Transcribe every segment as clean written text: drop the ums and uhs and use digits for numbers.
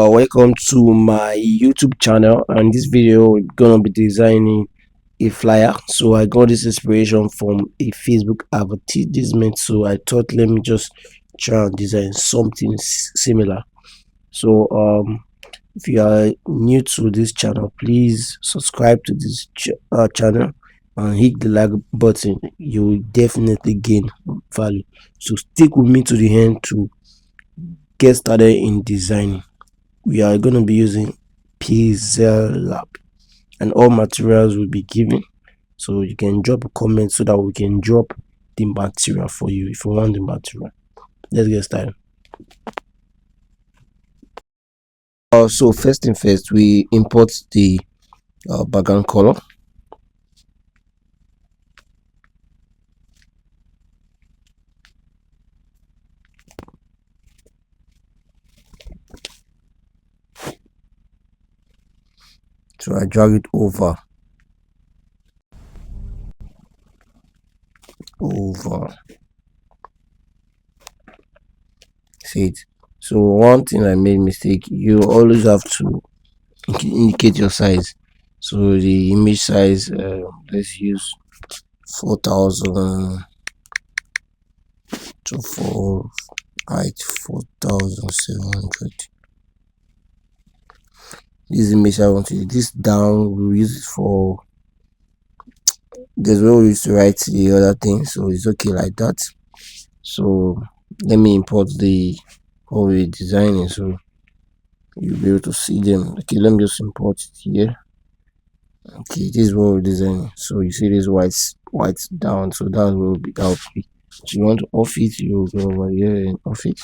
Welcome to my YouTube channel. And this video we're gonna be designing a flyer. So I got this inspiration from a Facebook advertisement, so I thought let me just try and design something similar. So if you are new to this channel, please subscribe to this channel and hit the like button. You will definitely gain value, so stick with me to the end to get started in designing. We are going to be using Pixellab, and all materials will be given, so you can drop a comment so that we can drop the material for you if you want the material. Let's get started. So first thing first, we import the background color. So I drag it over see it. So one thing I made mistake, you always have to indicate your size. So the image size, let's use 4000 to 4 height 4700. This image I want to use this down, we'll use it for, there's where we used to write the other thing, so it's okay like that. So let me import the what we're designing so you'll be able to see them. Okay, let me just import it here. Okay, this is what we're designing. So you see this white down, so that will be if you want to off it, you go over here and off it.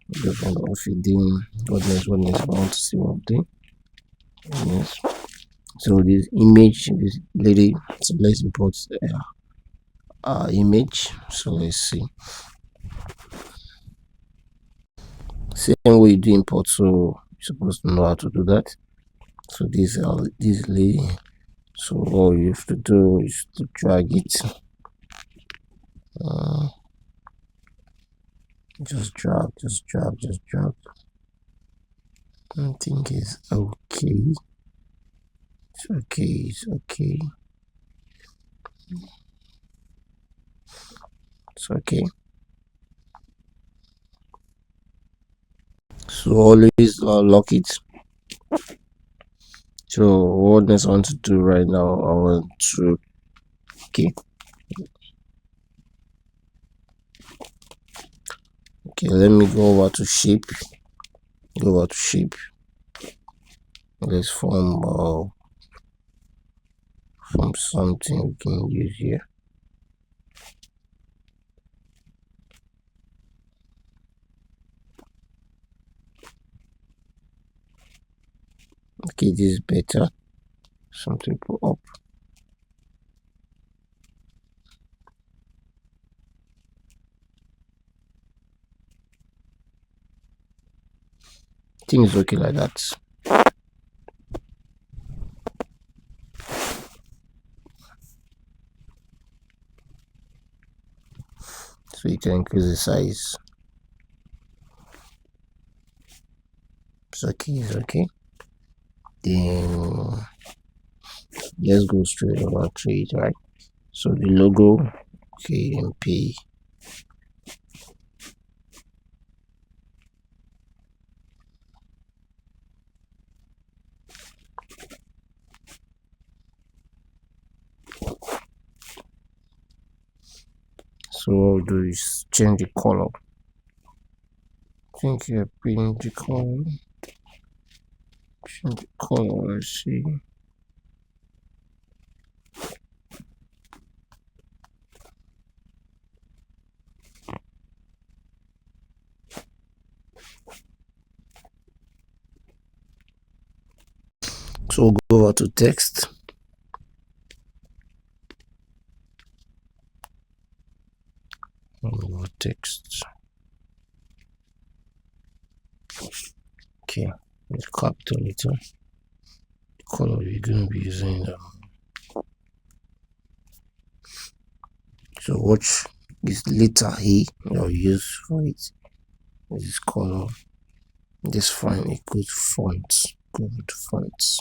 Just want to off it, then what next? I want to see one thing. Yes. So this image, this lady, so let's import image. So let's see. Same way you do import, so you're supposed to know how to do that. So this lady. So all you have to do is to drag it. Just drag. I think it's okay. It's okay. So always lock it. So what next I want to do right now, I want to okay, let me go over to shape. Let's form something we can use here. Okay, this is better. Something put up. I think it's okay like that. So you can increase the size. It's okay. Then let's go straight over to it, right? So the logo, okay, MP. So what I'll do is change the color. I think you're putting the color. Change the color, let's see. So we'll go over to text. Text. Okay, let's capital it. The color we're gonna be using. So watch this letter E I'll use for it. This color. This font, a good font. Good fonts.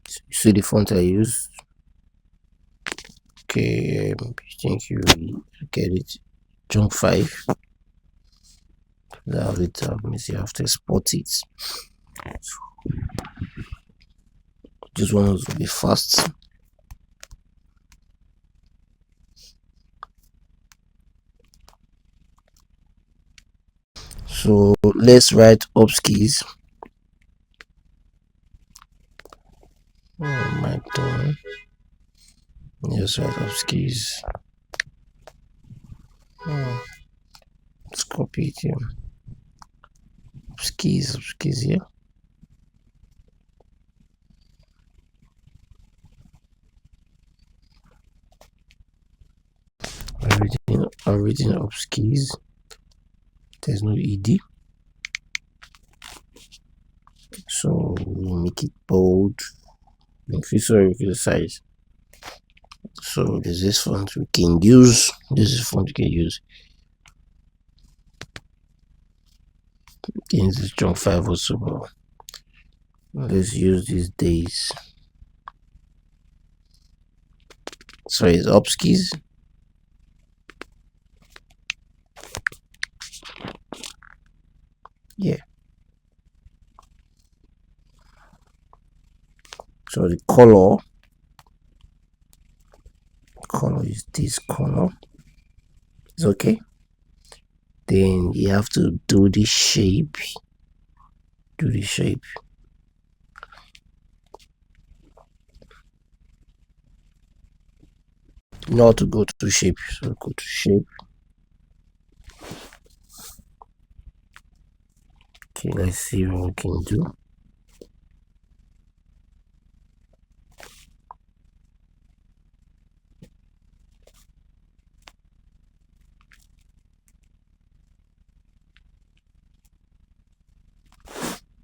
You see the font I use? Okay, I think you get it. Junk 5. Now it means you have to export it. Just want to be fast. So let's write ops keys. Oh my god. Let's write ops keys. Let's copy it here. Ops keys here. I'm reading ops keys. There's no ed. So we make it bold. Increase or reduce the size. So there's this font we can use. This is font we can use. In this junk 5 also, but let's use these days. So it's ops keys. Yeah. So the color is this color. It's okay. Then you have to do the shape. Do the shape. Not to go to shape. So go to shape. Okay, let's see what we can do.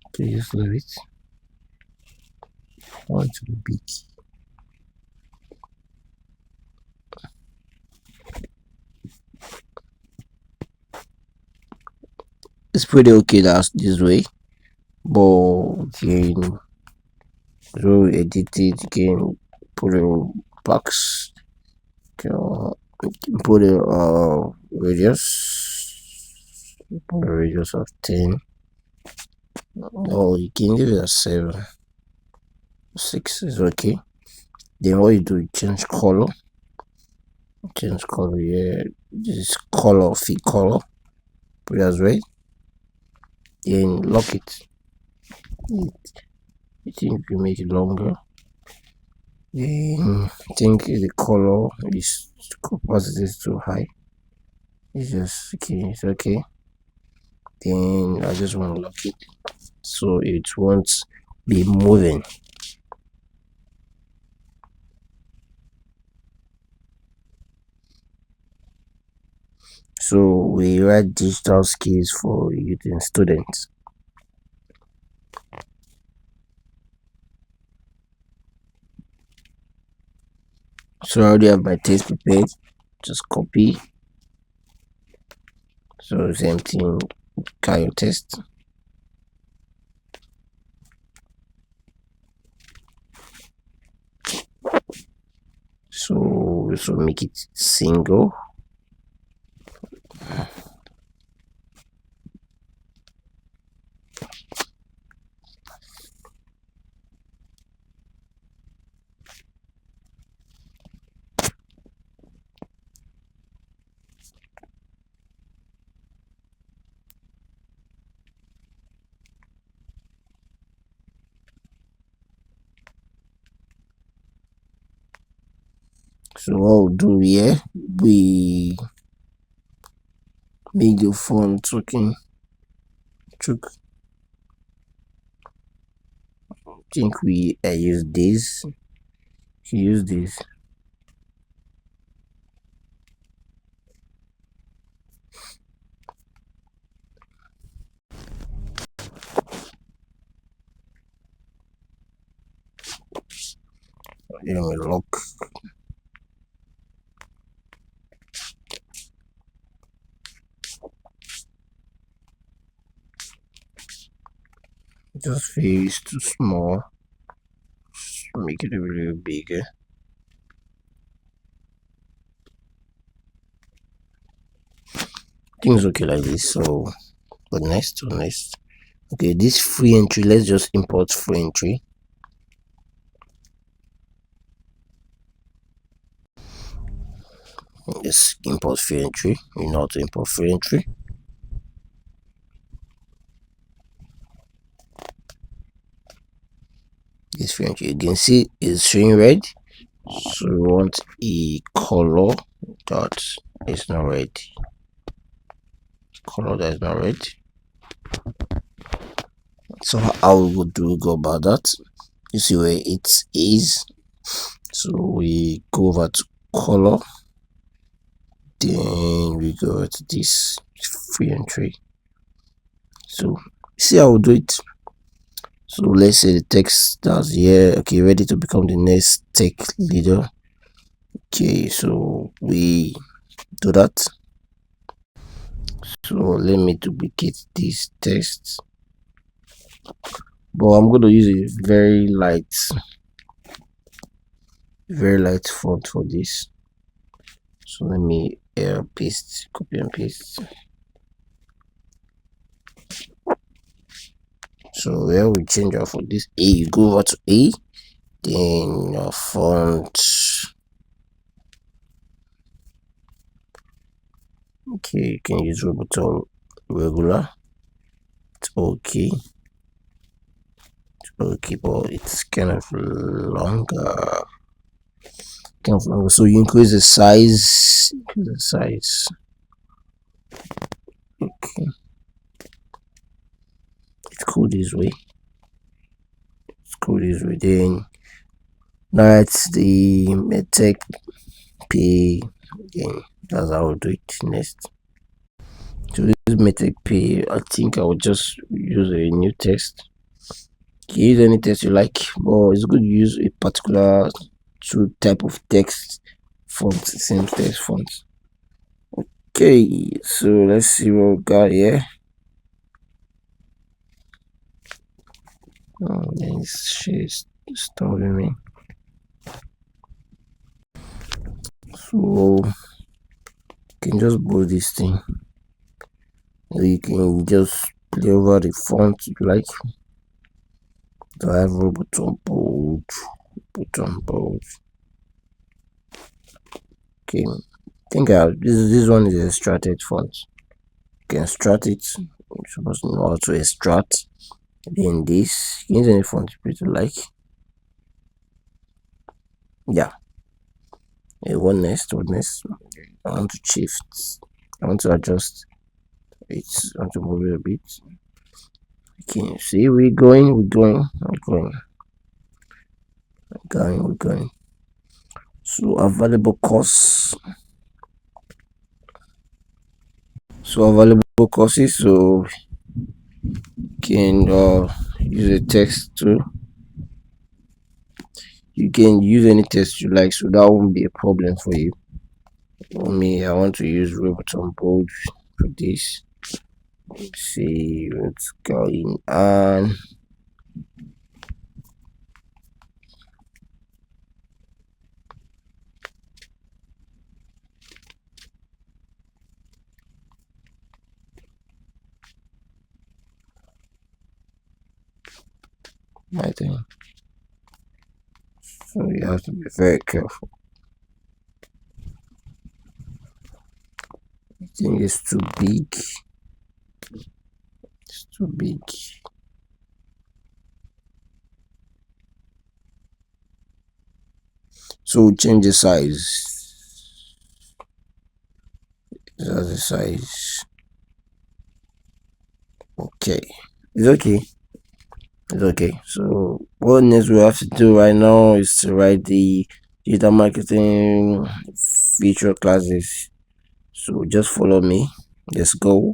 Okay, just leave it. I want it to be big. It's pretty okay that's this way, but you can do edit it, you can put a box, you can put a radius of 10, or you can leave it at 7. 6 is okay. Then what you do, you change color. Yeah, this is color, fit color, put it as red. Then lock it. I think you make it longer. Then I think the color is opacity is too high. It's just okay. It's okay. Then I just want to lock it so it won't be moving. So we write digital skills for youth and students. So I already have my text prepared. Just copy. So same thing, carry test. So make it single. So what we'll do here, we make the font token. I think we use this. Use this. Let me lock. Just feel it's too small. Just make it a little bigger. Things okay like this. So, but next. Okay, this free entry. Let's just import free entry. Yes, import free entry. You know how to import free entry. This free entry, you can see is showing red. So we want a color that is not red. Color that is not red. So how do we go about that? You see where it is. So we go over to color. Then we go to this free entry. So see how we do it. So let's say the text that's here. Okay, ready to become the next tech leader. Okay, so we do that. So let me duplicate this text, but I'm going to use a very light font for this. So let me paste, copy and paste. So where we change our for this A, you go over to A, then your font. Okay, you can use Roboton regular. It's okay. Okay, but it's kind of longer. So you increase the size. Okay, it's cool this way. Then now it's the medtech pay. Again, that's how I'll do it next. So this medtech pay, I think I will just use a new text. You can use any text you like, but it's good to use a particular type of text font, same text font. Okay, so let's see what we got here. Oh, she's stopping me. So you can just bold this thing. You can just play over the font you like. So I have button bold. Okay, I think this one is extracted font. You can extract it. You're supposed to know how to extract. Then this, you can use any font you like. Yeah. What next? I want to shift. I want to adjust it. I want to move it a bit. Okay, see, we're going. So available courses. So can use a text too. You can use any text you like, so that won't be a problem for you. For me, I want to use Roboton bold for this. Let's see what's going on. I think so. You have to be very careful. I think it's too big. It's too big. So change the size. That's the size. Okay. It's okay. So what next we have to do right now is to write the digital marketing feature classes. So just follow me. Let's go.